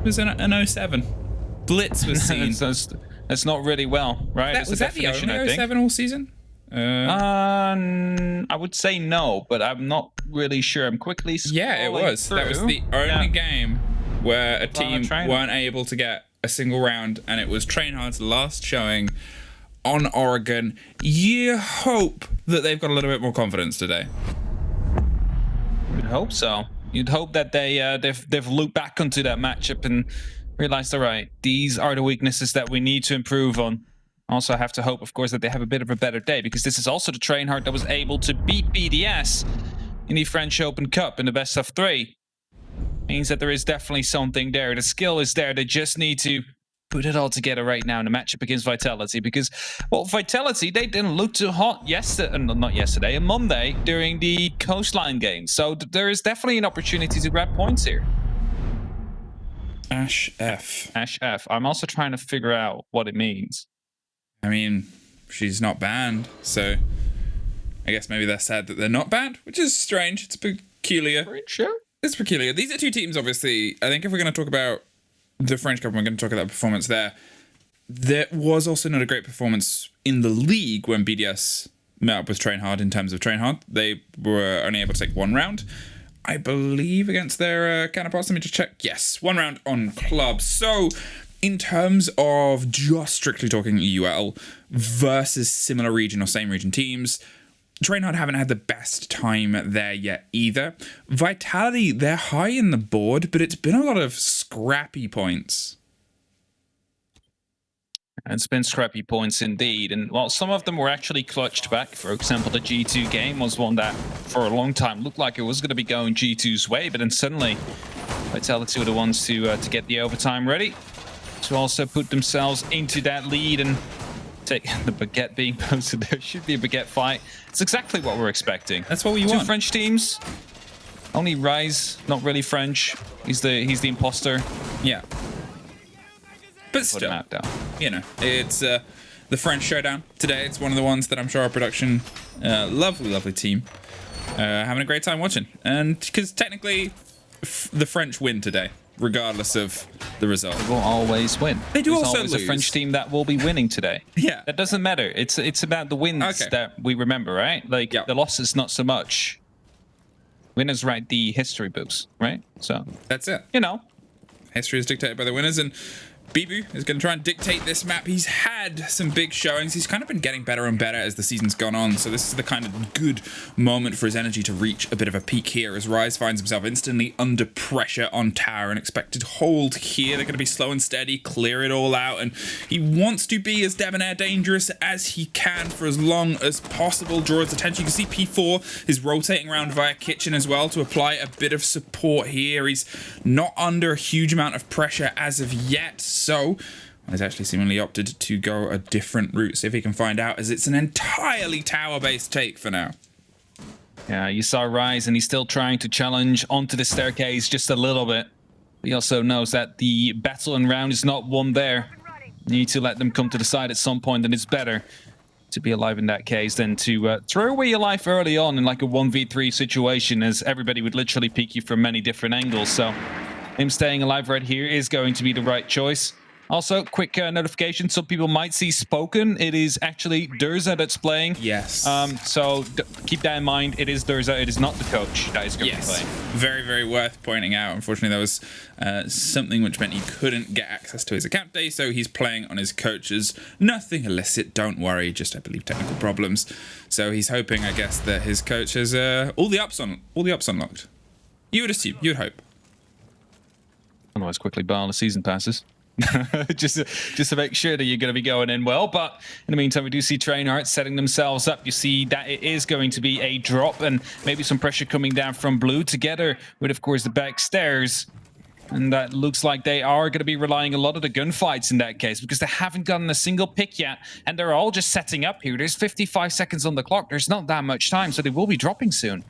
was an 07. Blitz was seen. That's not really well, right? Was that the only 07 all season? I would say no, but I'm not really sure. I'm quickly scrolling Yeah, it was. through. That was the only game where a team weren't able to get a single round, and it was TrainHard's last showing on Oregon. You hope that they've got a little bit more confidence today. You'd hope so. You'd hope that they've looked back onto that matchup and realized, all right, these are the weaknesses that we need to improve on. Also have to hope, of course, that they have a bit of a better day, because this is also the TrainHard that was able to beat BDS in the French Open Cup in the best of 3. Means that there is definitely something there. The skill is there. They just need to put it all together right now in the matchup against Vitality, because, well, Vitality, they didn't look too hot on Monday during the Coastline game. So there is definitely an opportunity to grab points here. Ash F. Ash F. I'm also trying to figure out what it means. I mean, she's not banned, so I guess maybe they're sad that they're not banned, which is strange. It's peculiar. Sure. It's peculiar. These are two teams, obviously. I think if we're going to talk about the French Cup, we're going to talk about performance there. There was also not a great performance in the league when BDS met up with TrainHard in terms of TrainHard. They were only able to take 1 round, I believe, against their counterparts. Let me just check. Yes, 1 round on club. So in terms of just strictly talking EUL versus similar region or same region teams, TrainHard haven't had the best time there yet either. Vitality, they're high in the board, but it's been a lot of scrappy points. It's been scrappy points indeed, and while some of them were actually clutched back, for example, the G2 game was one that for a long time looked like it was going to be going G2's way, but then suddenly Vitality were the ones to get the overtime ready, to also put themselves into that lead and take the baguette being posted. There should be a baguette fight. It's exactly what we're expecting. That's what we want. 2 French teams. Only Rise, not really French. He's the imposter. Yeah. But still, you know, it's the French showdown today. It's one of the ones that I'm sure our production, lovely team, having a great time watching. And because technically, the French win today, regardless of the result. They will always win. They do There's also always lose. A French team that will be winning today. Yeah. That doesn't matter. It's about the wins that we remember, right? Like, the losses, not so much. Winners write the history books, right? So that's it. You know. History is dictated by the winners, and Bibu is going to try and dictate this map. He's had some big showings. He's kind of been getting better and better as the season's gone on. So this is the kind of good moment for his energy to reach a bit of a peak here, as Rise finds himself instantly under pressure on tower. An expected hold here. They're going to be slow and steady, clear it all out. And he wants to be as debonair dangerous as he can for as long as possible. Draw his attention. You can see P4 is rotating around via kitchen as well to apply a bit of support here. He's not under a huge amount of pressure as of yet. So he's actually seemingly opted to go a different route, see if he can find out, as it's an entirely tower-based take for now. Yeah, you saw Rise, and he's still trying to challenge onto the staircase just a little bit. He also knows that the battle and round is not won there. You need to let them come to the side at some point, and it's better to be alive in that case than to throw away your life early on in like a 1v3 situation, as everybody would literally peek you from many different angles. So him staying alive right here is going to be the right choice. Also, quick notification, some people might see Spoken. It is actually Durza that's playing. Yes. So keep that in mind. It is Durza. It is not the coach that is going to be playing. Very, very worth pointing out. Unfortunately, there was something which meant he couldn't get access to his account day, so he's playing on his coach's. Nothing illicit, don't worry. Just, I believe, technical problems. So he's hoping, I guess, that his coach has all the ups unlocked. You would assume. You would hope. Otherwise, quickly bar the season passes. just to make sure that you're going to be going in well. But in the meantime, we do see TrainHard setting themselves up. You see that it is going to be a drop and maybe some pressure coming down from blue together with, of course, the back stairs. And that looks like they are going to be relying a lot of the gunfights in that case, because they haven't gotten a single pick yet. And they're all just setting up here. There's 55 seconds on the clock. There's not that much time, so they will be dropping soon.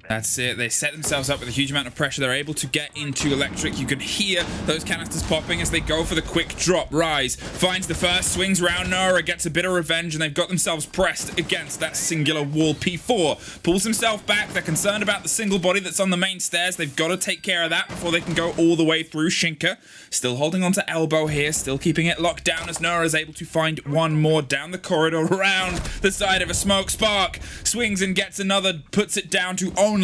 That's it. They set themselves up with a huge amount of pressure. They're able to get into electric. You can hear those canisters popping as they go for the quick drop. Rise finds the first, swings round Nora, gets a bit of revenge, and they've got themselves pressed against that singular wall. P4 pulls himself back. They're concerned about the single body that's on the main stairs. They've got to take care of that before they can go all the way through. Shinka still holding on to elbow here, still keeping it locked down as Nora is able to find one more down the corridor, around the side of a smoke. Spark swings and gets another, puts it down to only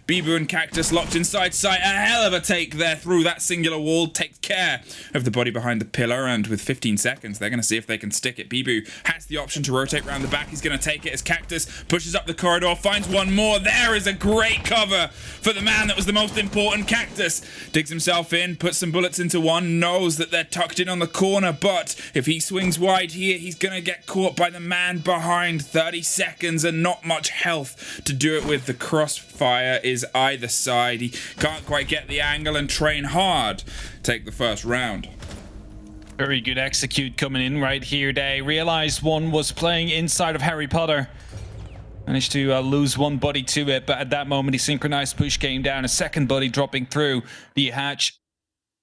Bibu and Cactus locked inside sight. A hell of a take there through that singular wall. Takes care of the body behind the pillar, and with 15 seconds, they're going to see if they can stick it. Bibu has the option to rotate around the back. He's going to take it as Cactus pushes up the corridor, finds one more. There is a great cover for the man that was the most important. Cactus digs himself in, puts some bullets into one, knows that they're tucked in on the corner, but if he swings wide here, he's going to get caught by the man behind. 30 seconds and not much health to do it with. The crossfire is either side. He can't quite get the angle, and TrainHard take the first round. Very good execute coming in right here. They realized one was playing inside of Harry Potter. Managed to lose one body to it, but at that moment, the synchronized push came down. A second body dropping through the hatch.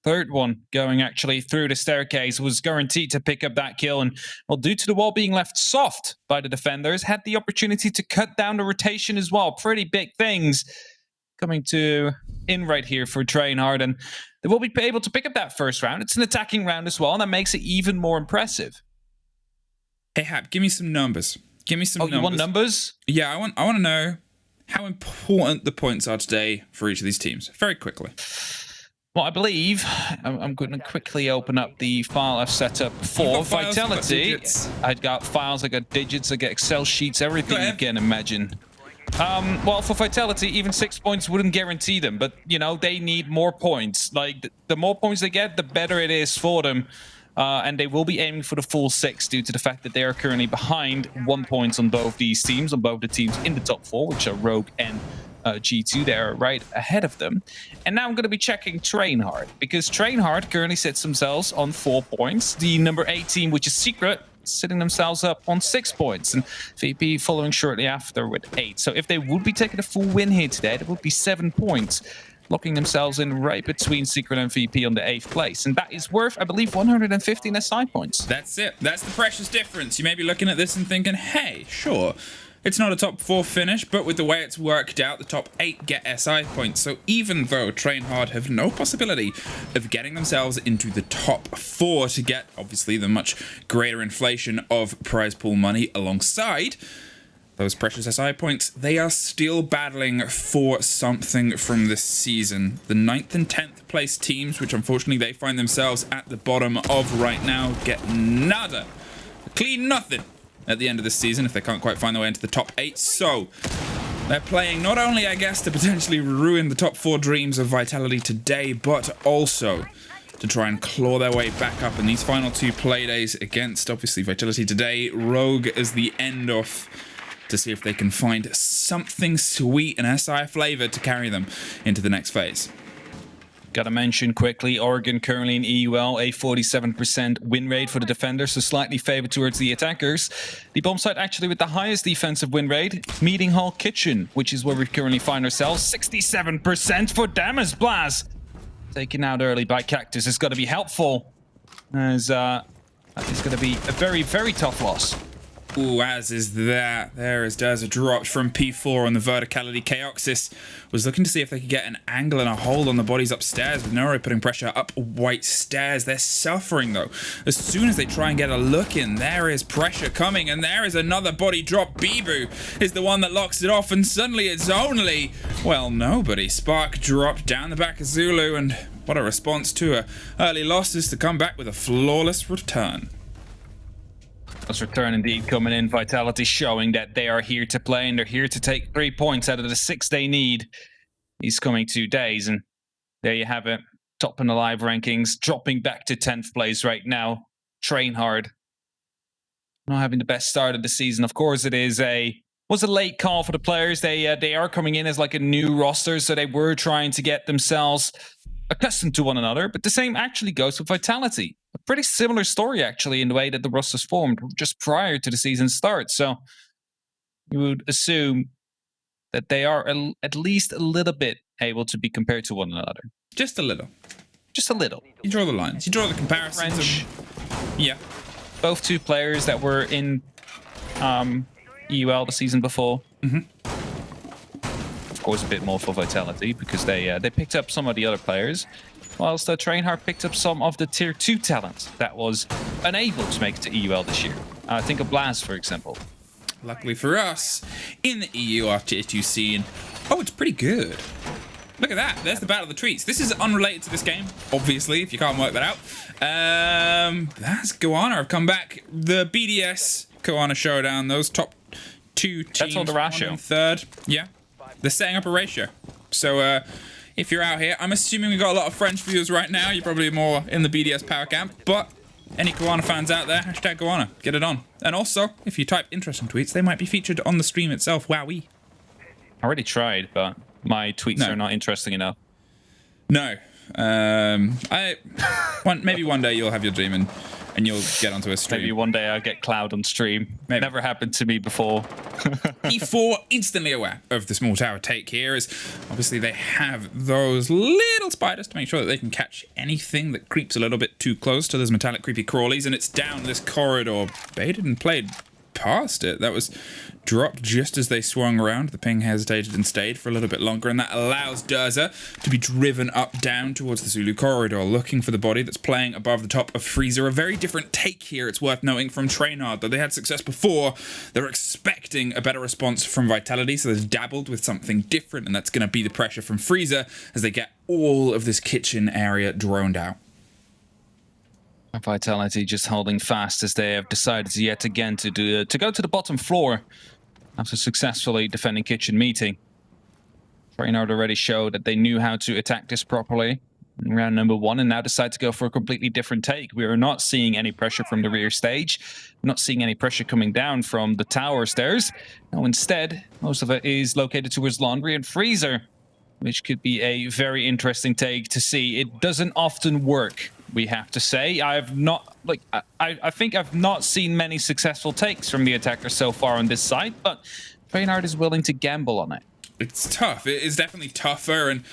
Third one going actually through the staircase was guaranteed to pick up that kill, and well, due to the wall being left soft by the defenders, had the opportunity to cut down the rotation as well. Pretty big things coming to in right here for TrainHard, and they will be able to pick up that first round. It's an attacking round as well, and that makes it even more impressive. Hey Hap, give me some numbers. Give me some numbers. You want numbers? Yeah, I want to know how important the points are today for each of these teams. Very quickly. Well, I believe I'm going to quickly open up the file I've set up for Vitality. I got files, I got digits, I got Excel sheets, everything you can imagine. Well, for Vitality, even 6 points wouldn't guarantee them, but you know, they need more points. Like the more points they get, the better it is for them. And they will be aiming for the full 6 due to the fact that they are currently behind 1 point on both these teams, on both the teams in the top 4, which are Rogue and G2. They're right ahead of them. And now I'm going to be checking TrainHard, because TrainHard currently sits themselves on 4 points. The number 8 team, which is Secret, sitting themselves up on 6 points, and VP following shortly after with 8. So if they would be taking a full win here today, that would be 7 points, locking themselves in right between Secret and VP on the 8th place. And that is worth, I believe, 115 SI points. That's it. That's the precious difference. You may be looking at this and thinking, hey, sure, it's not a top 4 finish, but with the way it's worked out, the top 8 get SI points. So even though TrainHard have no possibility of getting themselves into the top 4 to get, obviously, the much greater inflation of prize pool money alongside those precious SI points, they are still battling for something from this season. The 9th and 10th place teams, which unfortunately they find themselves at the bottom of right now, get nada. Clean nothing at the end of the season if they can't quite find their way into the top 8. So they're playing not only, I guess, to potentially ruin the top 4 dreams of Vitality today, but also to try and claw their way back up in these final 2 play days against, obviously, Vitality today. Rogue as the end off to see if they can find something sweet and SI flavor to carry them into the next phase. Gotta mention quickly, Oregon currently in EUL, a 47% win rate for the defenders, so slightly favored towards the attackers. The bomb site actually with the highest defensive win rate, Meeting Hall Kitchen, which is where we currently find ourselves. 67% for them as Blaz taken out early by Cactus. It's got to be helpful, as that is going to be a very, very tough loss. Ooh, as is that. There is a drop from P4 on the verticality. Chaoxis was looking to see if they could get an angle and a hold on the bodies upstairs, with Noro putting pressure up white stairs. They're suffering, though. As soon as they try and get a look in, there is pressure coming, and there is another body drop. Bibu is the one that locks it off, and suddenly it's only, well, nobody. Spark dropped down the back of Zulu, and what a response to her early losses to come back with a flawless return. Let's return indeed coming in. Vitality showing that they are here to play, and they're here to take 3 points out of the 6 they need these coming 2 days. And there you have it. Top in the live rankings, dropping back to 10th place right now. TrainHard not having the best start of the season. Of course, it was a late call for the players. They are coming in as like a new roster, so they were trying to get themselves accustomed to one another. But the same actually goes for Vitality. A pretty similar story, actually, in the way that the rosters formed just prior to the season start. So you would assume that they are at least a little bit able to be compared to one another. Just a little. Just a little. You draw the lines. You draw the comparisons. French. Yeah. Both two players that were in EUL the season before. Of course, a bit more for Vitality because they picked up some of the other players, whilst TrainHard picked up some of the Tier 2 talent that was unable to make it to EUL this year. Think of Blaz, for example. Luckily for us, in the EU, our Tier 2 scene, oh, it's pretty good. Look at that. There's the Battle of the Treats. This is unrelated to this game, obviously, if you can't work that out. That's Goanna have come back. The BDS Goanna showdown, those top two teams. That's on the ratio. Third. Yeah. They're setting up a ratio. So if you're out here, I'm assuming we've got a lot of French viewers right now. You're probably more in the BDS power camp. But any Goanna fans out there, hashtag Goanna. Get it on. And also, if you type interesting tweets, they might be featured on the stream itself. Wowee. I already tried, but my tweets are not interesting enough. No. Maybe one day you'll have your dream and you'll get onto a stream. Maybe one day I'll get Cloud on stream. Maybe. Never happened to me before. E4 instantly aware of the small tower take here, as obviously they have those little spiders to make sure that they can catch anything that creeps a little bit too close to those metallic creepy crawlies, and it's down this corridor. Baited and played past it. That was dropped just as they swung around. The ping hesitated and stayed for a little bit longer, and that allows Durza to be driven up down towards the Zulu corridor, looking for the body that's playing above the top of Freezer. A very different take here, it's worth noting, from TrainHard. Though they had success before, they're expecting a better response from Vitality, so they've dabbled with something different, and that's going to be the pressure from Freezer as they get all of this kitchen area droned out. Vitality just holding fast as they have decided yet again to go to the bottom floor after successfully defending kitchen meeting. TrainHard already showed that they knew how to attack this properly in round number 1, and now decide to go for a completely different take. We are not seeing any pressure from the rear stage, not seeing any pressure coming down from the tower stairs. No, instead, most of it is located towards Laundry and Freezer, which could be a very interesting take to see. It doesn't often work, we have to say. I think I've not seen many successful takes from the attackers so far on this side, but TrainHard is willing to gamble on it. It's tough. It is definitely tougher, and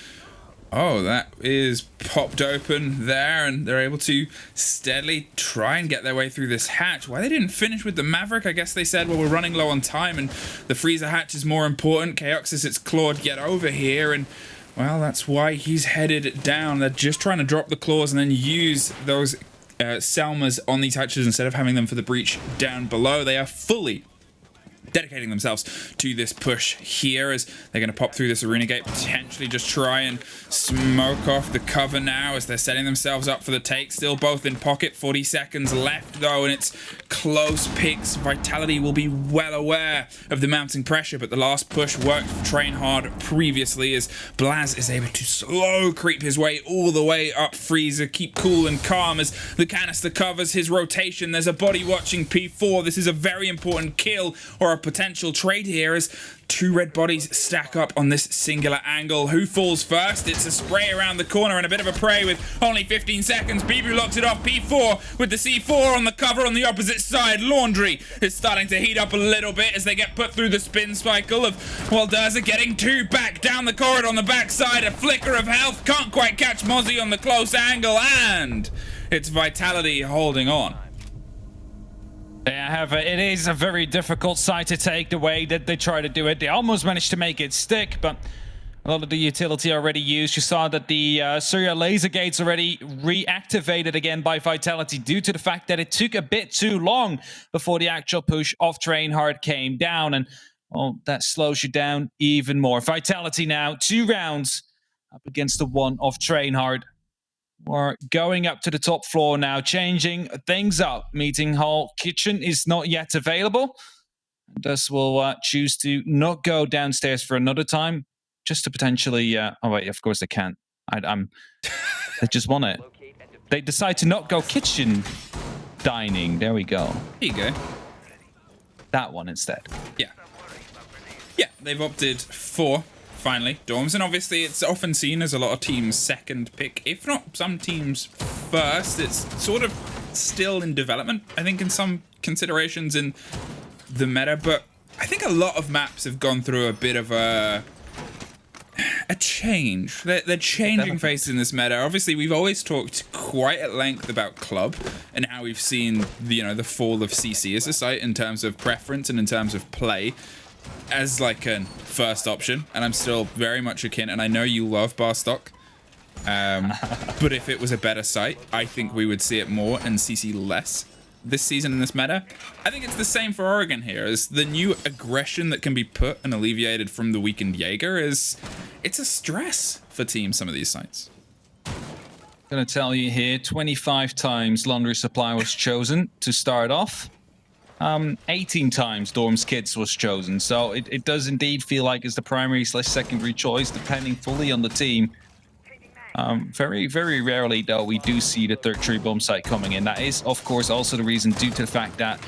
oh, that is popped open there, and they're able to steadily try and get their way through this hatch. Why they didn't finish with the Maverick, I guess they said, well, we're running low on time, and the Freezer hatch is more important. Chaoxis, it's Claude, get over here, and well, that's why he's headed down. They're just trying to drop the claws and then use those Selmas on these hatches instead of having them for the breach down below. They are fully dedicating themselves to this push here as they're going to pop through this arena gate, potentially just try and smoke off the cover now as they're setting themselves up for the take. Still both in pocket, 40 seconds left though, and it's close picks. Vitality will be well aware of the mounting pressure, but the last push worked for TrainHard previously as Blaz is able to slow creep his way all the way up Freezer. Keep cool and calm as the canister covers his rotation. There's a body watching P4. This is a very important kill or a potential trade here as two red bodies stack up on this singular angle. Who falls first? It's a spray around the corner and a bit of a prey with only 15 seconds. Bibu locks it off. P4 with the C4 on the cover on the opposite side. Laundry is starting to heat up a little bit as they get put through the spin cycle of, well, Durza getting two back down the corridor on the backside. A flicker of health. Can't quite catch Mozzie on the close angle, and it's Vitality holding on. It is a very difficult side to take the way that they try to do it. They almost managed to make it stick, but a lot of the utility already used. You saw that the Surya laser gates already reactivated again by Vitality due to the fact that it took a bit too long before the actual push of TrainHard came down, and well, that slows you down even more. Vitality now 2 rounds up against the one of TrainHard. We're going up to the top floor now, changing things up. Meeting hall kitchen is not yet available. Thus, we'll choose to not go downstairs for another time, just to potentially... oh, wait, of course they can't. They just want it. They decide to not go kitchen dining. There we go. There you go. That one instead. Yeah. Yeah, they've opted for... finally, dorms, and obviously it's often seen as a lot of teams' second pick, if not some teams' first. It's sort of still in development, I think, in some considerations in the meta, but I think a lot of maps have gone through a bit of a change. They're changing faces in this meta. Obviously, we've always talked quite at length about Club and how we've seen the fall of CC as a site in terms of preference and in terms of play as like a first option. And I'm still very much akin, and I know you love Barstock. But if it was a better site, I think we would see it more and CC less this season in this meta. I think it's the same for Oregon here, as the new aggression that can be put and alleviated from the weakened Jaeger it's a stress for teams, some of these sites. Gonna tell you here, 25 times Laundry Supply was chosen to start off. 18 times Dorms Kids was chosen, so it does indeed feel like it's the primary/secondary choice, depending fully on the team. Very, very rarely, though, we do see the third tree bomb site coming in. That is, of course, also the reason due to the fact that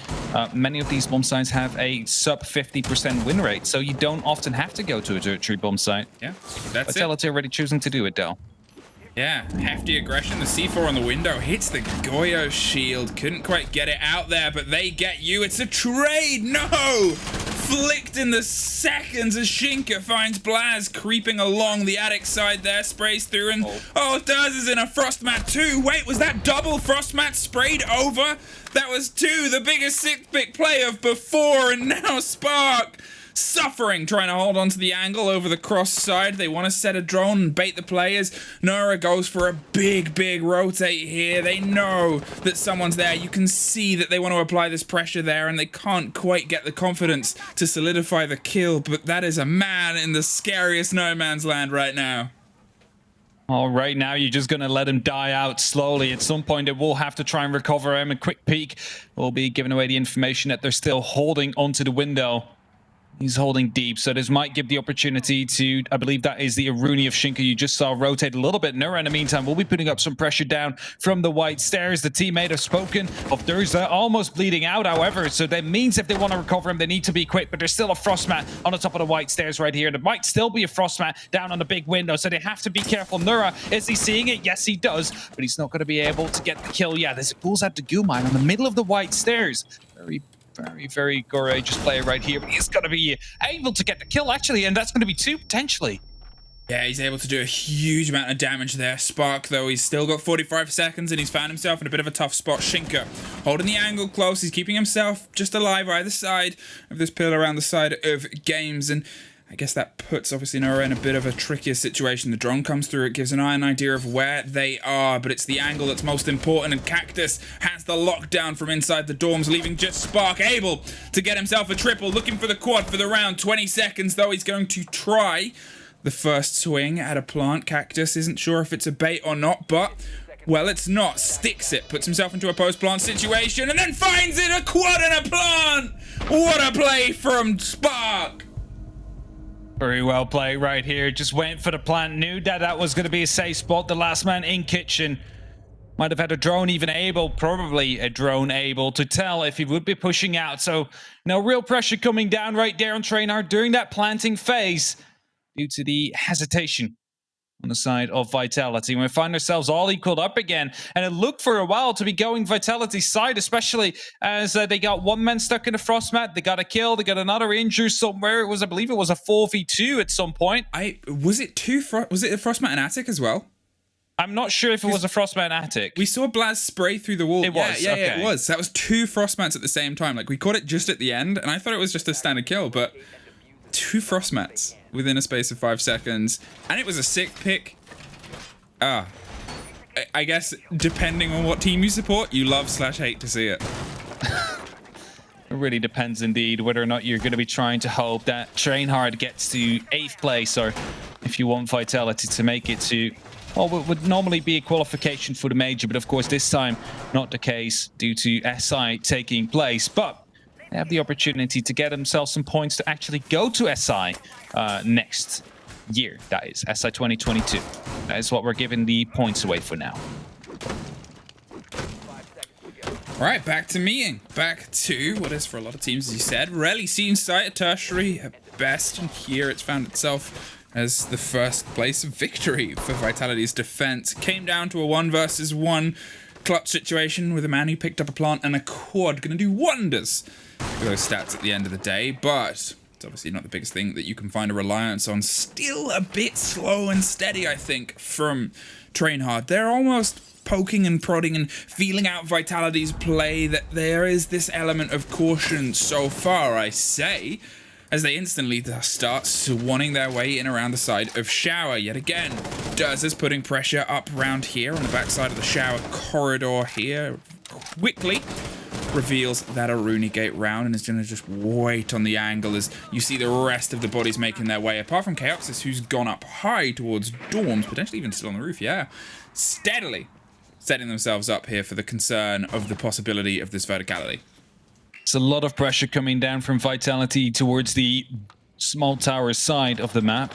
many of these bomb sites have a sub 50% win rate, so you don't often have to go to a third tree bomb site. Yeah, that's Vitality already choosing to do it, though. Yeah, hefty aggression. The C4 on the window hits the Goyo shield. Couldn't quite get it out there, but they get you. It's a trade. No! Flicked in the seconds as Shinka finds Blaz creeping along the attic side there. Sprays through and all it does is in a Frostmat 2. Wait, was that double Frostmat sprayed over? That was 2, the biggest 6-pick play of before, and now Spark suffering, trying to hold on to the angle over the cross side. They want to set a drone and bait the players. Nora goes for a big rotate here. They know that someone's there. You can see that they want to apply this pressure there, and they can't quite get the confidence to solidify the kill, but that is a man in the scariest no man's land right now. All right, now you're just going to let him die out slowly. At some point, they will have to try and recover him. A quick peek will be giving away the information that they're still holding onto the window. He's holding deep, so this might give the opportunity to, I believe that is the Aruni of Shinka you just saw rotate a little bit. Nura, in the meantime, will be putting up some pressure down from the white stairs. The teammate have spoken of Durza almost bleeding out, however, so that means if they want to recover him, they need to be quick, but there's still a Frostmat on the top of the white stairs right here. There might still be a Frostmat down on the big window, so they have to be careful. Nura, is he seeing it? Yes, he does, but he's not going to be able to get the kill. Yeah, this pulls out the goo mine on the middle of the white stairs. Very courageous player right here, but he's going to be able to get the kill, actually, and that's going to be 2, potentially. Yeah, he's able to do a huge amount of damage there. Spark, though, he's still got 45 seconds, and he's found himself in a bit of a tough spot. Shinka holding the angle close. He's keeping himself just alive either side of this pillar around the side of Games, and I guess that puts, obviously, Nora in a bit of a trickier situation. The drone comes through. It gives an idea of where they are, but it's the angle that's most important, and Cactus has the lockdown from inside the dorms, leaving just Spark able to get himself a triple, looking for the quad for the round. 20 seconds, though. He's going to try the first swing at a plant. Cactus isn't sure if it's a bait or not, but, well, it's not. Sticks it, puts himself into a post-plant situation, and then finds it, a quad and a plant! What a play from Spark! Very well played right here. Just went for the plant. Knew that that was going to be a safe spot. The last man in kitchen might have had a drone even able, probably a drone able to tell if he would be pushing out. So no real pressure coming down right there on TrainHard during that planting phase due to the hesitation on the side of Vitality. We find ourselves all equaled up again, and it looked for a while to be going Vitality's side, especially as they got one man stuck in the Frostmat. They got a kill, they got another injury somewhere. It was, I believe it was a 4v2 at some point. Was it a Frostmat and Attic as well? I'm not sure if it was a Frostmat Attic. We saw Blaz spray through the wall. It was, yeah, okay. It was. That was 2 Frostmats at the same time. Like, we caught it just at the end, and I thought it was just a standard kill, but 2 Frostmats within a space of 5 seconds, and it was a sick pick. I guess depending on what team you support, you love/hate to see it. It really depends indeed whether or not you're going to be trying to hope that TrainHard gets to 8th place, or if you want Vitality to make it to, well, what would normally be a qualification for the major, but of course this time not the case due to SI taking place. But they have the opportunity to get themselves some points to actually go to SI next year. That is SI 2022. That is what we're giving the points away for now. All right, back to meeting. Back to what is for a lot of teams, as you said, rarely seen sight at tertiary at best, and here it's found itself as the first place victory for Vitality's defense. Came down to a 1 versus 1 clutch situation with a man who picked up a plant and a quad, gonna do wonders those stats at the end of the day, but it's obviously not the biggest thing that you can find a reliance on. Still a bit slow and steady, I think, from TrainHard. They're almost poking and prodding and feeling out Vitality's play, that there is this element of caution so far, I say, as they instantly start swanning their way in around the side of Shower. Yet again, Durza's putting pressure up around here on the backside of the Shower corridor here. Quickly reveals that a Rooney Gate round and is going to just wait on the angle as you see the rest of the bodies making their way, apart from Chaoxis, who's gone up high towards dorms, potentially even still on the roof, yeah. Steadily setting themselves up here for the concern of the possibility of this verticality. It's a lot of pressure coming down from Vitality towards the small tower side of the map.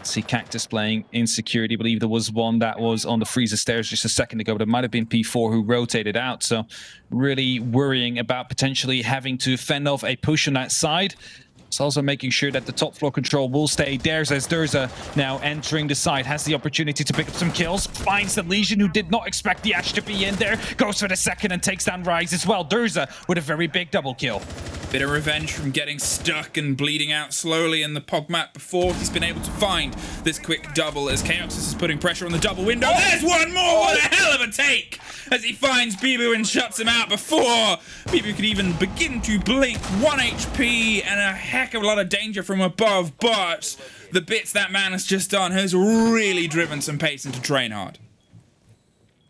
See Cactus playing Insecurity. I believe there was one that was on the freezer stairs just a second ago, but it might have been P4 who rotated out. So really worrying about potentially having to fend off a push on that side. It's also making sure that the top floor control will stay there, as Durza now entering the site, has the opportunity to pick up some kills, finds the Legion, who did not expect the Ash to be in there, goes for the second and takes down Rise as well. Durza with a very big double kill. Bit of revenge from getting stuck and bleeding out slowly in the Pog map before he's been able to find this quick double, as Chaoxis is putting pressure on the double window. There's one more! What a hell of a take! As he finds Bibu and shuts him out before Bibu could even begin to blink. 1 HP and a heck of a lot of danger from above, but the bits that man has just done has really driven some pace into TrainHard.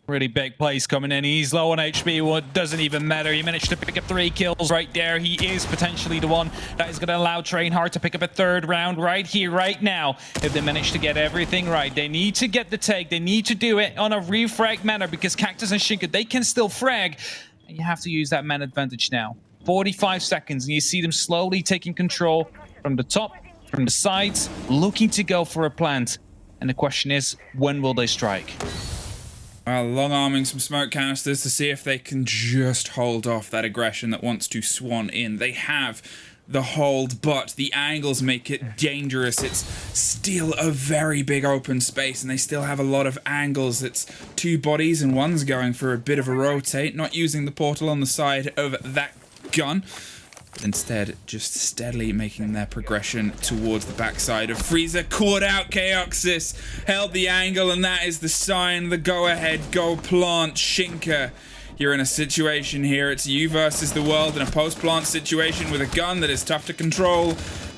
Really big plays coming in. He's low on HP. What doesn't even matter. He managed to pick up 3 kills right there. He is potentially the one that is going to allow TrainHard to pick up a 3rd round right here, right now. If they manage to get everything right, they need to get the take. They need to do it on a refrag manner, because Cactus and Shinka, they can still frag. And you have to use that man advantage now. 45 seconds, and you see them slowly taking control from the top, from the sides, looking to go for a plant. And the question is, when will they strike? Long-arming some smoke canisters to see if they can just hold off that aggression that wants to swan in. They have the hold, but the angles make it dangerous. It's still a very big open space, and they still have a lot of angles. It's 2 bodies, and one's going for a bit of a rotate, not using the portal on the side of that gun, but instead just steadily making their progression towards the backside of Freezer. Caught out Chaoxis, held the angle, and that is the sign, the go-ahead, go plant. Shinka, you're in a situation here. It's you versus the world in a post-plant situation with a gun that is tough to control,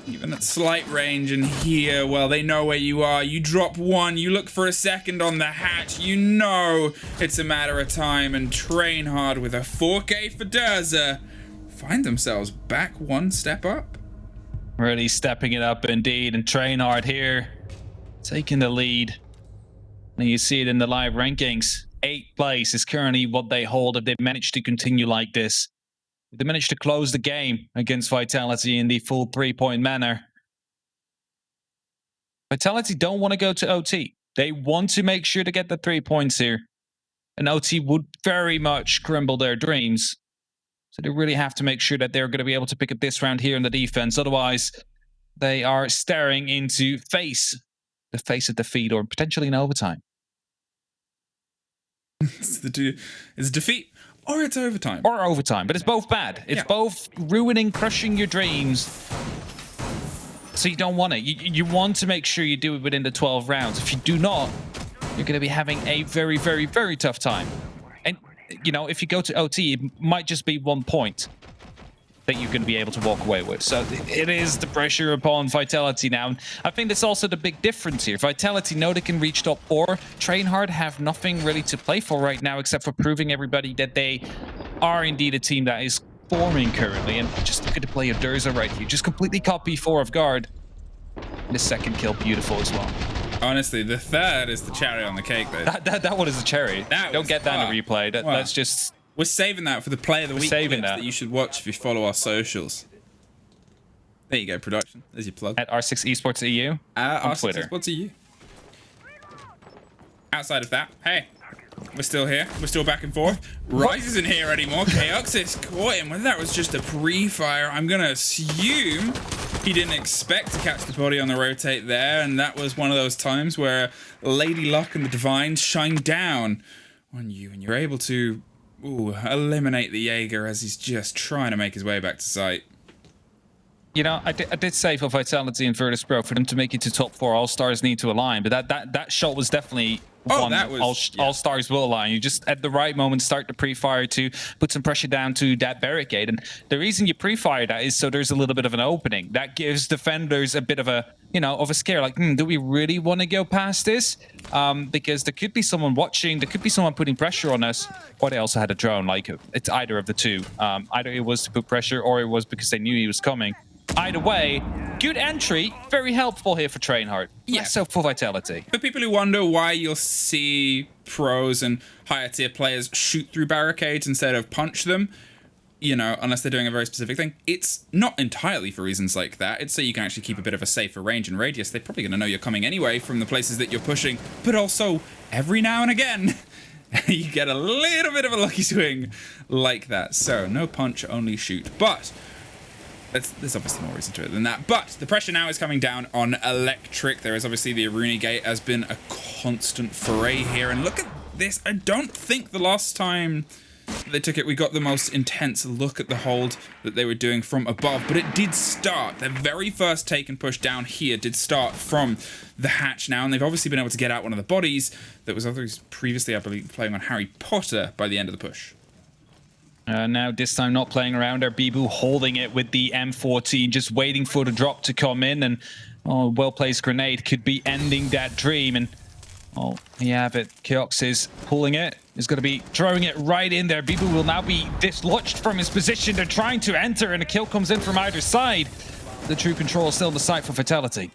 even at slight range. And here, well, they know where you are. You drop 1, you look for a second on the hatch. You know it's a matter of time, and TrainHard with a 4K for Durza find themselves back 1 step up. Really stepping it up indeed, and TrainHard here taking the lead. And you see it in the live rankings. 8th place is currently what they hold if they manage to continue like this. If they manage to close the game against Vitality in the full 3-point manner. Vitality don't want to go to OT. They want to make sure to get the 3 points here. And OT would very much crumble their dreams. So they really have to make sure that they're going to be able to pick up this round here in the defense. Otherwise, they are staring into the face of defeat, or potentially in overtime. It's defeat, or it's overtime. Or overtime, but it's both bad. It's both ruining, crushing your dreams. So you don't want it. You want to make sure you do it within the 12 rounds. If you do not, you're going to be having a very, very, very tough time. And you know, if you go to OT, it might just be 1 point that you're going to be able to walk away with. So it is the pressure upon Vitality now. And I think that's also the big difference here. Vitality know they can reach top 4. TrainHard have nothing really to play for right now, except for proving everybody that they are indeed a team that is forming currently. And just look at the play of Durza right here. Just completely caught P4 off guard. And the second kill, beautiful as well. Honestly, the 3rd is the cherry on the cake, though. That one is a cherry. Don't get that in a replay. That's just... We're saving that for the play of the week clips that you should watch if you follow our socials. There you go, production. There's your plug. At R6 Esports EU on Twitter. R6 Esports EU. Outside of that, hey, we're still here. We're still back and forth. Rise isn't here anymore. Chaoxis caught him. Whether that was just a pre-fire, I'm going to assume he didn't expect to catch the body on the rotate there, and that was one of those times where Lady Luck and the Divine shine down on you, and you're able to, Ooh, eliminate the Jaeger as he's just trying to make his way back to site. You know, I did say for Vitality and Virtus Pro, for them to make it to top 4, all stars need to align. But that shot was definitely one that was, all stars will align. You just, at the right moment, start the pre-fire to put some pressure down to that barricade. And the reason you pre-fire that is so there's a little bit of an opening. That gives defenders a bit of a, you know, of a scare. Like, do we really want to go past this? Because there could be someone watching. There could be someone putting pressure on us. Or they also had a drone. Like, it's either of the two. Either it was to put pressure or it was because they knew he was coming. Either way, good entry, very helpful here for TrainHard. Yeah. Less so for Vitality. For people who wonder why you'll see pros and higher tier players shoot through barricades instead of punch them, you know, unless they're doing a very specific thing, it's not entirely for reasons like that. It's so you can actually keep a bit of a safer range and radius. They're probably going to know you're coming anyway from the places that you're pushing, but also every now and again, you get a little bit of a lucky swing like that. So no punch, only shoot. But there's obviously more reason to it than that. But the pressure now is coming down on Electric. There is obviously the Aruni Gate has been a constant foray here. And look at this. I don't think the last time they took it, we got the most intense look at the hold that they were doing from above. But it did start. Their very first take and push down here did start from the hatch now. And they've obviously been able to get out one of the bodies that was otherwise previously, I believe, playing on Harry Potter by the end of the push. Now this time not playing around there. Bibu holding it with the M14, just waiting for the drop to come in. And well-placed grenade could be ending that dream. And you have it. Keox is pulling it. Is going to be throwing it right in there. Bibu will now be dislodged from his position. They're trying to enter, and a kill comes in from either side. The true control is still in the site for Vitality.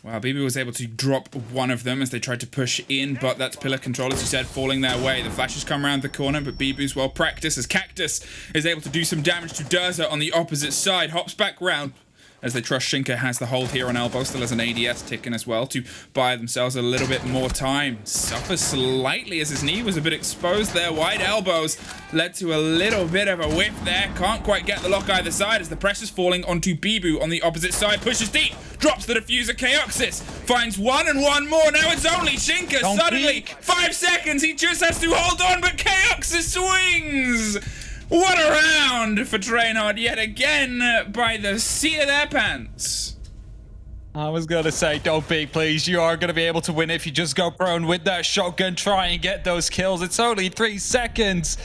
Wow, Bibu was able to drop one of them as they tried to push in, but that's pillar control, as you said, falling their way. The flashes come around the corner, but Bibu's well practiced as Cactus is able to do some damage to Durza on the opposite side. Hops back round as they trust Shinka has the hold here on elbow. Still has an ADS ticking as well to buy themselves a little bit more time. Suffers slightly as his knee was a bit exposed there. Wide elbows led to a little bit of a whiff there. Can't quite get the lock either side as the pressure's falling onto Bibu on the opposite side. Pushes deep, drops the diffuser. Chaoxis finds one and one more. Now it's only Shinka. Suddenly, 5 seconds. He just has to hold on, but Chaoxis swings. What a round for TrainHard yet again by the seat of their pants. I was going to say, don't peek, please. You are going to be able to win if you just go prone with that shotgun. Try and get those kills. It's only 3 seconds.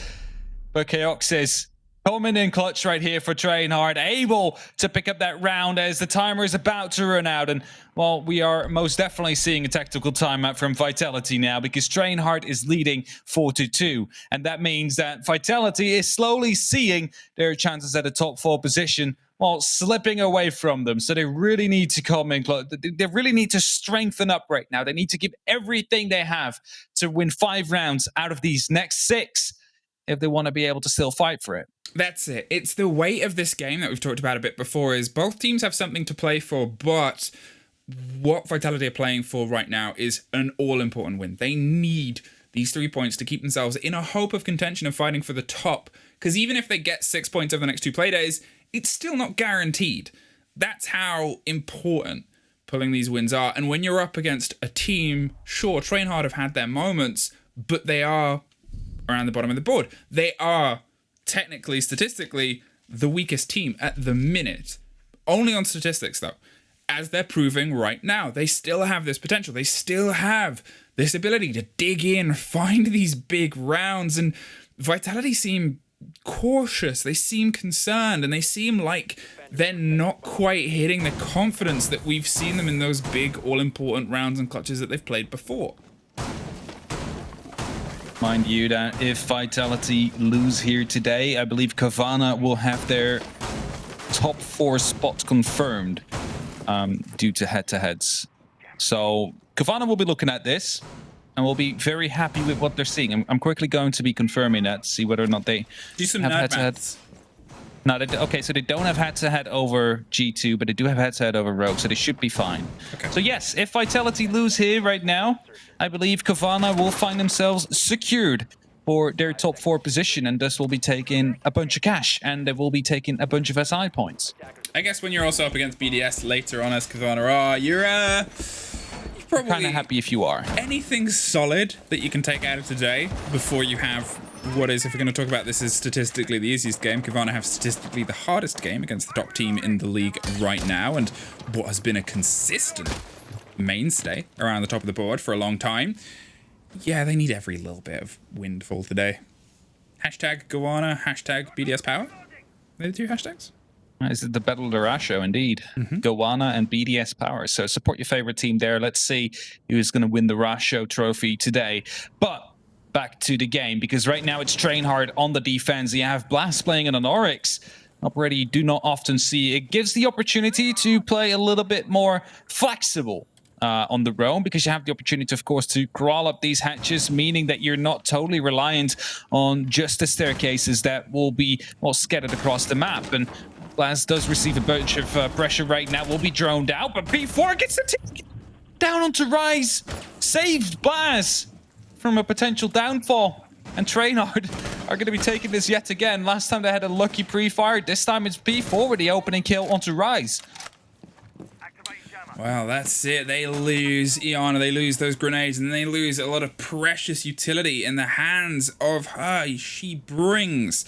But Chaoxis coming in clutch right here for TrainHard, able to pick up that round as the timer is about to run out. And, well, we are most definitely seeing a tactical timeout from Vitality now because TrainHard is leading 4-2. And that means that Vitality is slowly seeing their chances at a top 4 position while slipping away from them. So they really need to come in close. They really need to strengthen up right now. They need to give everything they have to win 5 rounds out of these next 6 if they want to be able to still fight for it. That's it. It's the weight of this game that we've talked about a bit before is both teams have something to play for, but what Vitality are playing for right now is an all-important win. They need these 3 points to keep themselves in a hope of contention and fighting for the top, because even if they get 6 points over the next 2 playdays, it's still not guaranteed. That's how important pulling these wins are. And when you're up against a team, sure, TrainHard have had their moments, but they are around the bottom of the board. They are technically, statistically, the weakest team at the minute. Only on statistics, though. As they're proving right now, they still have this potential. They still have this ability to dig in, find these big rounds, and Vitality seem cautious. They seem concerned, and they seem like they're not quite hitting the confidence that we've seen them in those big, all-important rounds and clutches that they've played before. Mind you that if Vitality lose here today, I believe Kavana will have their top 4 spots confirmed due to head-to-heads. So Kavana will be looking at this and will be very happy with what they're seeing. I'm quickly going to be confirming that to see whether or not they do some have head-to-heads. No, okay, so they don't have head-to-head over G2, but they do have head-to-head over Rogue, so they should be fine. Okay. So yes, if Vitality lose here right now, I believe Kavana will find themselves secured for their top 4 position, and thus will be taking a bunch of cash, and they will be taking a bunch of SI points. I guess when you're also up against BDS later on as Kavana, you're probably kind of happy if you are. anything solid that you can take out of today before you have what is, if we're going to talk about this as statistically the easiest game, Kavana have statistically the hardest game against the top team in the league right now, and what has been a consistent mainstay around the top of the board for a long time. Yeah, they need every little bit of windfall today. Hashtag Gawana, hashtag BDS Power. They're the two hashtags. Is it the Battle of the Rasho, indeed. Gawana and BDS Power. So support your favorite team there. Let's see who's going to win the Rasho trophy today. But back to the game, because right now it's TrainHard on the defense. You have Blast playing an Oryx. Operator you do not often see. It gives the opportunity to play a little bit more flexible on the roam, because you have the opportunity, of course, to crawl up these hatches, meaning that you're not totally reliant on just the staircases that will be, well, scattered across the map. And Blast does receive a bunch of pressure right now, will be droned out, but B4 gets the tick down onto Rise. Saved Blast from a potential downfall. And TrainHard are going to be taking this yet again. Last time they had a lucky pre-fire. This time it's B4 with the opening kill onto Rise. Well, that's it. They lose Iana, they lose those grenades, and they lose a lot of precious utility in the hands of her. She brings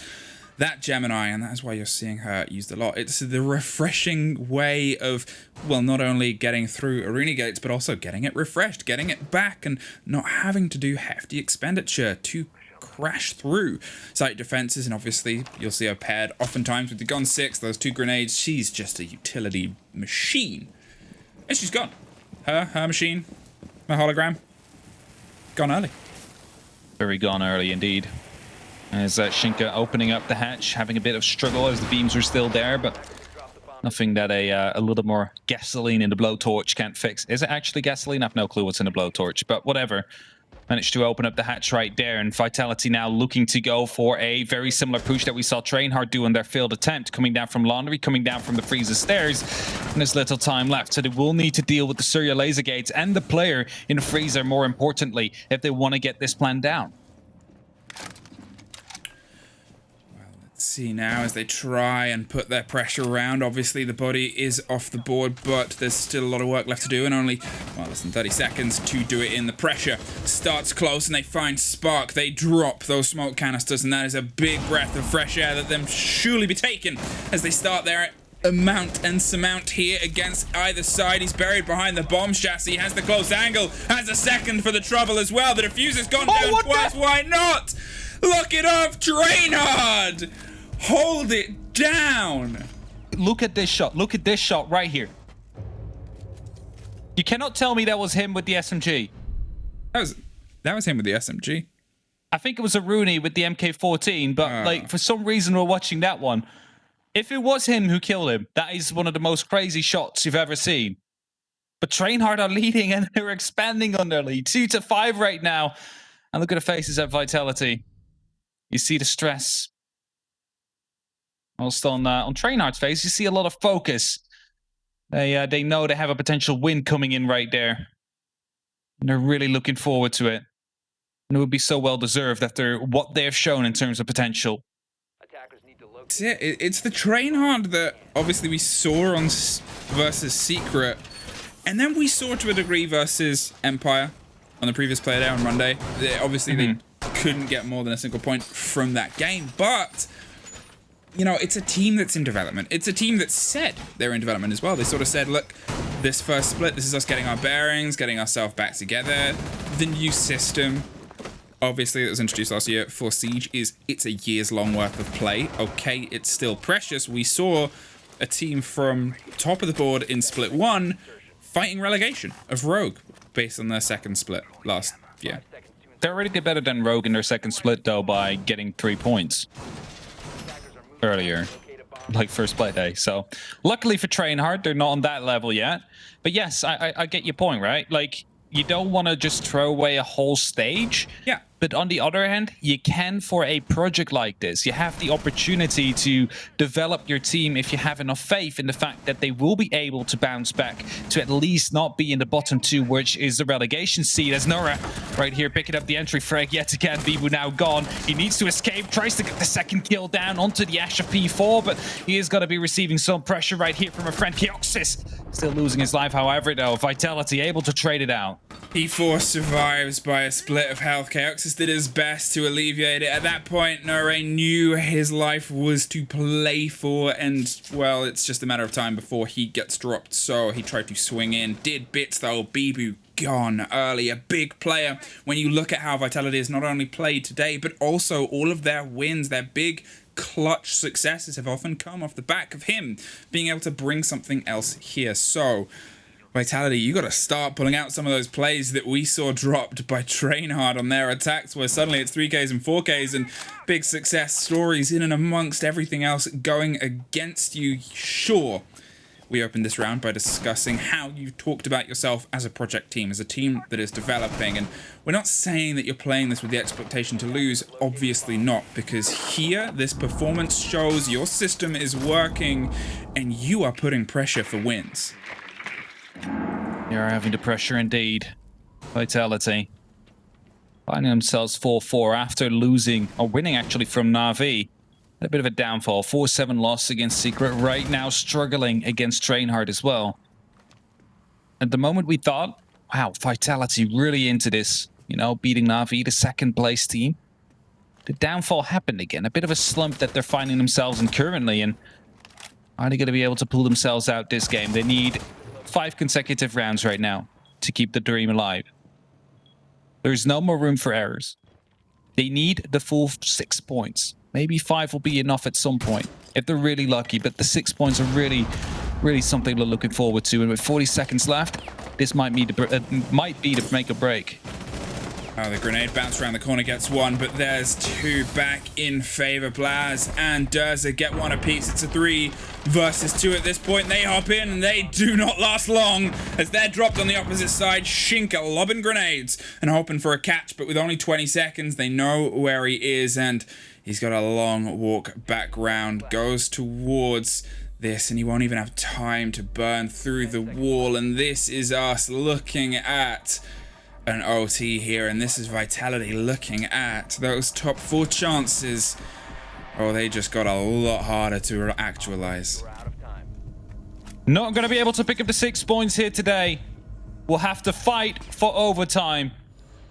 that Gemini, and that's why you're seeing her used a lot. It's the refreshing way of, well, not only getting through arena gates, but also getting it refreshed, getting it back, and not having to do hefty expenditure to crash through site defenses. And obviously, you'll see her paired oftentimes with the Gun 6, those two grenades. She's just a utility machine. And she's gone. Her machine, her hologram, gone early. Very gone early indeed. As Shinka opening up the hatch, having a bit of struggle as the beams are still there, but nothing that a little more gasoline in the blowtorch can't fix. Is it actually gasoline? I have no clue what's in the blowtorch, but whatever. Managed to open up the hatch right there, and Vitality now looking to go for a very similar push that we saw TrainHard do in their failed attempt, coming down from Laundry, coming down from the Freezer stairs, and there's little time left, so they will need to deal with the Surya laser gates and the player in the Freezer, more importantly, if they want to get this plan down. See now as they try and put their pressure around. Obviously the body is off the board, but there's still a lot of work left to do, and only, well, less than 30 seconds to do it in. The pressure starts close and they find Spark. They drop those smoke canisters, and that is a big breath of fresh air that them surely be taken as they start their amount and surmount here against either side. He's buried behind the bomb chassis, has the close angle, has a second for the trouble as well. The diffuser's gone down twice. Why not? Look it up, TrainHard! Hold it down! Look at this shot. Look at this shot right here. You cannot tell me that was him with the SMG. That was him with the SMG. I think it was a Rooney with the MK14, but like for some reason we're watching that one. If it was him who killed him, that is one of the most crazy shots you've ever seen. But TrainHard are leading, and they're expanding on their lead. 2-5 right now. And look at the faces at Vitality. You see the stress. Whilst on TrainHard's face, you see a lot of focus. They know they have a potential win coming in right there. And they're really looking forward to it. And it would be so well deserved after what they've shown in terms of potential. It's the TrainHard that obviously we saw on versus Secret, and then we saw to a degree versus Empire on the previous player day on Monday. Obviously, they couldn't get more than a single point from that game, but you know, it's a team that's in development. It's a team that said they're in development as well. They sort of said, look, this first split, this is us getting our bearings, getting ourselves back together. The new system, obviously, that was introduced last year for Siege, it's a year's long worth of play. Okay, it's still precious. We saw a team from top of the board in split 1 fighting relegation of Rogue based on their second split last year. They already did better than Rogue in their second split, though, by getting 3 points earlier, like first play day. So luckily for TrainHard, they're not on that level yet. But yes, I get your point, right? Like, you don't want to just throw away a whole stage. Yeah. But on the other hand, you can for a project like this. You have the opportunity to develop your team if you have enough faith in the fact that they will be able to bounce back to at least not be in the bottom 2, which is the relegation seed. As Nora right here picking up the entry frag yet again. Bibu now gone. He needs to escape, tries to get the second kill down onto the Ash of P4, but he is going to be receiving some pressure right here from a friend. Kioxis Still losing his life, however, though. Vitality able to trade it out. P4 survives by a split of health. Chaoxis did his best to alleviate it. At that point, Nore knew his life was to play for, and, well, it's just a matter of time before he gets dropped, so he tried to swing in. Did bits, though. Bibu gone early. A big player. When you look at how Vitality has not only played today, but also all of their wins, their big clutch successes have often come off the back of him being able to bring something else here. So Vitality, you got to start pulling out some of those plays that we saw dropped by TrainHard on their attacks, where suddenly it's 3Ks and 4Ks and big success stories in and amongst everything else going against you. Sure, we opened this round by discussing how you talked about yourself as a project team, as a team that is developing, and we're not saying that you're playing this with the expectation to lose, obviously not, because here, this performance shows your system is working and you are putting pressure for wins. They are having the pressure indeed. Vitality finding themselves 4-4 after losing, or winning actually, from Na'Vi. A bit of a downfall. 4-7 loss against Secret. Right now struggling against TrainHard as well. At the moment we thought, wow, Vitality really into this. You know, beating Na'Vi, the second place team. The downfall happened again. A bit of a slump that they're finding themselves in currently. And are they going to be able to pull themselves out this game? They need 5 consecutive rounds right now to keep the dream alive. There's no more room for errors. They need the full 6 points. Maybe 5 will be enough at some point if they're really lucky, but the 6 points are really something they're looking forward to. And with 40 seconds left, this might be the make or break. Oh, the grenade bounce around the corner gets one, but there's 2 back in favor. Blaz and Durza get 1 apiece. It's a 3 versus 2 at this point. They hop in and they do not last long as they're dropped on the opposite side. Shinka lobbing grenades and hoping for a catch, but with only 20 seconds, they know where he is, and he's got a long walk back round. Goes towards this, and he won't even have time to burn through the wall, and this is us looking at an OT here, and this is Vitality looking at those top 4 chances. Oh, they just got a lot harder to actualize. Not going to be able to pick up the 6 points here today. We'll have to fight for overtime.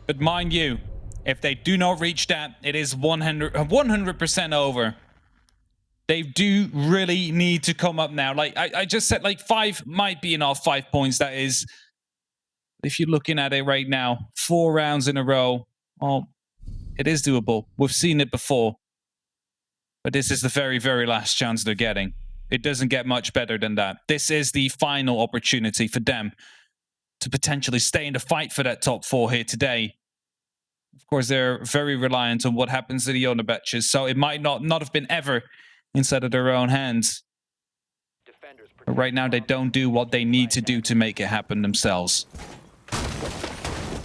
But mind you, if they do not reach that, it is 100% over. They do really need to come up now. Like I just said, like 5 might be enough. 5 points, that is. If you're looking at it right now, 4 rounds in a row, well, it is doable. We've seen it before. But this is the very, very last chance they're getting. It doesn't get much better than that. This is the final opportunity for them to potentially stay in the fight for that top 4 here today. Of course, they're very reliant on what happens to the owner batches, so it might not have been ever inside of their own hands. But right now, they don't do what they need to do to make it happen themselves.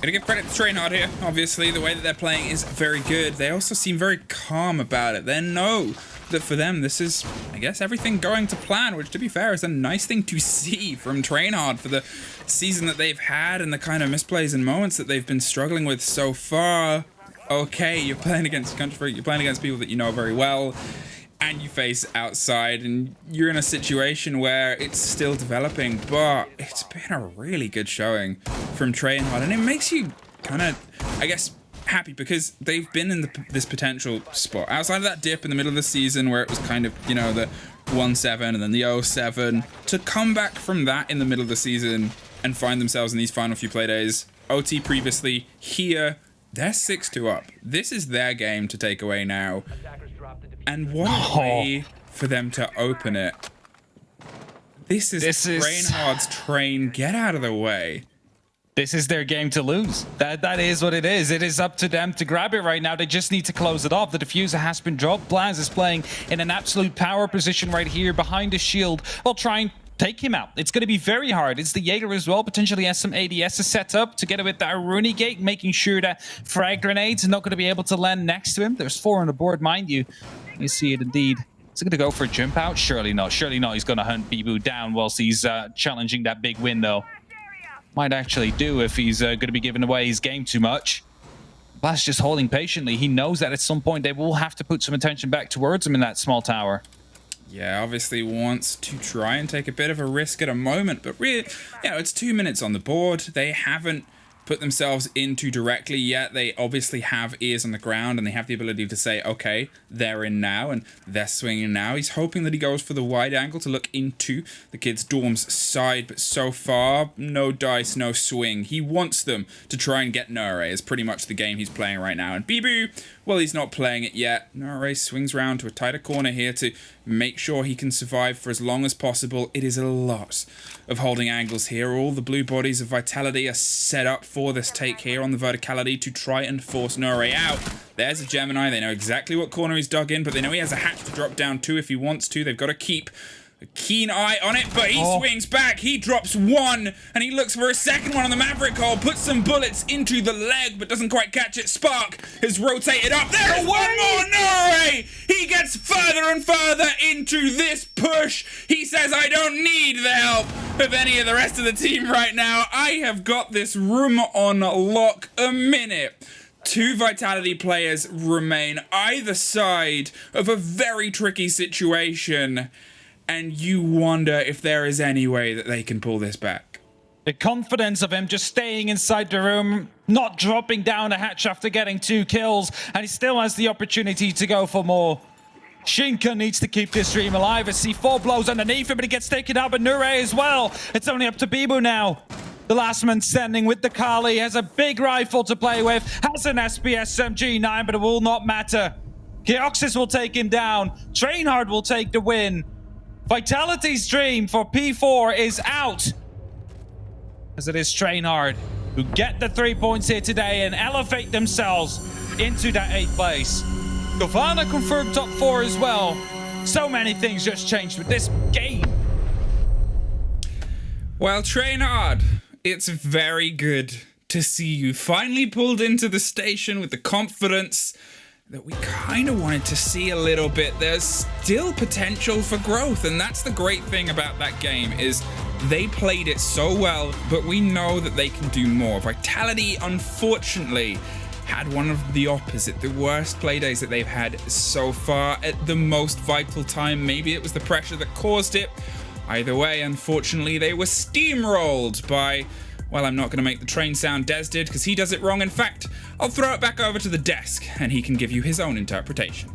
Gonna give credit to TrainHard here. Obviously, the way that they're playing is very good. They also seem very calm about it. They know that for them, this is, I guess, everything going to plan, which, to be fair, is a nice thing to see from TrainHard for the season that they've had and the kind of misplays and moments that they've been struggling with so far. Okay, you're playing against country, you're playing against people that you know very well, and you face outside, and you're in a situation where it's still developing, but it's been a really good showing from TrainHard, and it makes you kind of, I guess, happy because they've been in this potential spot outside of that dip in the middle of the season where it was kind of, you know, the 1-7 and then the 0-7. To come back from that in the middle of the season and find themselves in these final few play days, OT previously, here, they're 6-2 up. This is their game to take away now. And what a way for them to open it. This is TrainHard's train. Get out of the way. This is their game to lose. That is what it is. It is up to them to grab it right now. They just need to close it off. The diffuser has been dropped. Blaz is playing in an absolute power position right here behind the shield while trying to take him out. It's going to be very hard. It's the Jaeger as well. Potentially has some ADS to set up together with that Rooney Gate, making sure that frag grenades are not going to be able to land next to him. There's 4 on the board, mind you. You see it indeed. Is he going to go for a jump out? Surely not. Surely not. He's going to hunt Bibu down whilst he's challenging that big window. Might actually do if he's going to be giving away his game too much. Blaz just holding patiently. He knows that at some point they will have to put some attention back towards him in that small tower. Yeah, obviously wants to try and take a bit of a risk at a moment, but really, it's 2 minutes on the board. They haven't put themselves into directly yet. They obviously have ears on the ground, and they have the ability to say, okay, they're in now, and they're swinging now. He's hoping that he goes for the wide angle to look into the kid's dorm's side, but so far, no dice, no swing. He wants them to try and get Nure, is pretty much the game he's playing right now. And Bibu, well, he's not playing it yet. Nure swings round to a tighter corner here to make sure he can survive for as long as possible. It is a lot of holding angles here. All the blue bodies of Vitality are set up for this take here on the verticality to try and force Nure out. There's a Gemini. They know exactly what corner he's dug in, but they know he has a hatch to drop down to if he wants to. They've got to keep a keen eye on it, but he swings back. He drops one, and he looks for a second one on the Maverick hole. Puts some bullets into the leg, but doesn't quite catch it. Spark has rotated up. There's one more Nure! He gets further and further into this push. He says, I don't need the help of any of the rest of the team right now. I have got this room on lock. A minute. 2 Vitality players remain either side of a very tricky situation, and you wonder if there is any way that they can pull this back. The confidence of him just staying inside the room, not dropping down a hatch after getting 2 kills, and he still has the opportunity to go for more. Shinka needs to keep this dream alive. I see 4 blows underneath him, but he gets taken out by Nure as well. It's only up to Bibu now. The last man standing with the Kali, has a big rifle to play with, has an SPS MG9, but it will not matter. Keoxys will take him down. TrainHard will take the win. Vitality's dream for P4 is out, as it is TrainHard who get the 3 points here today and elevate themselves into that 8th place. Govana confirmed top 4 as well. So many things just changed with this game. Well, TrainHard, it's very good to see you finally pulled into the station with the confidence that we kind of wanted to see a little bit. There's still potential for growth, and that's the great thing about that game is they played it so well, but we know that they can do more. Vitality, unfortunately, had one of the opposite, the worst play days that they've had so far at the most vital time. Maybe it was the pressure that caused it. Either way, unfortunately, they were steamrolled by, well, I'm not going to make the train sound Des did because he does it wrong. In fact, I'll throw it back over to the desk and he can give you his own interpretation.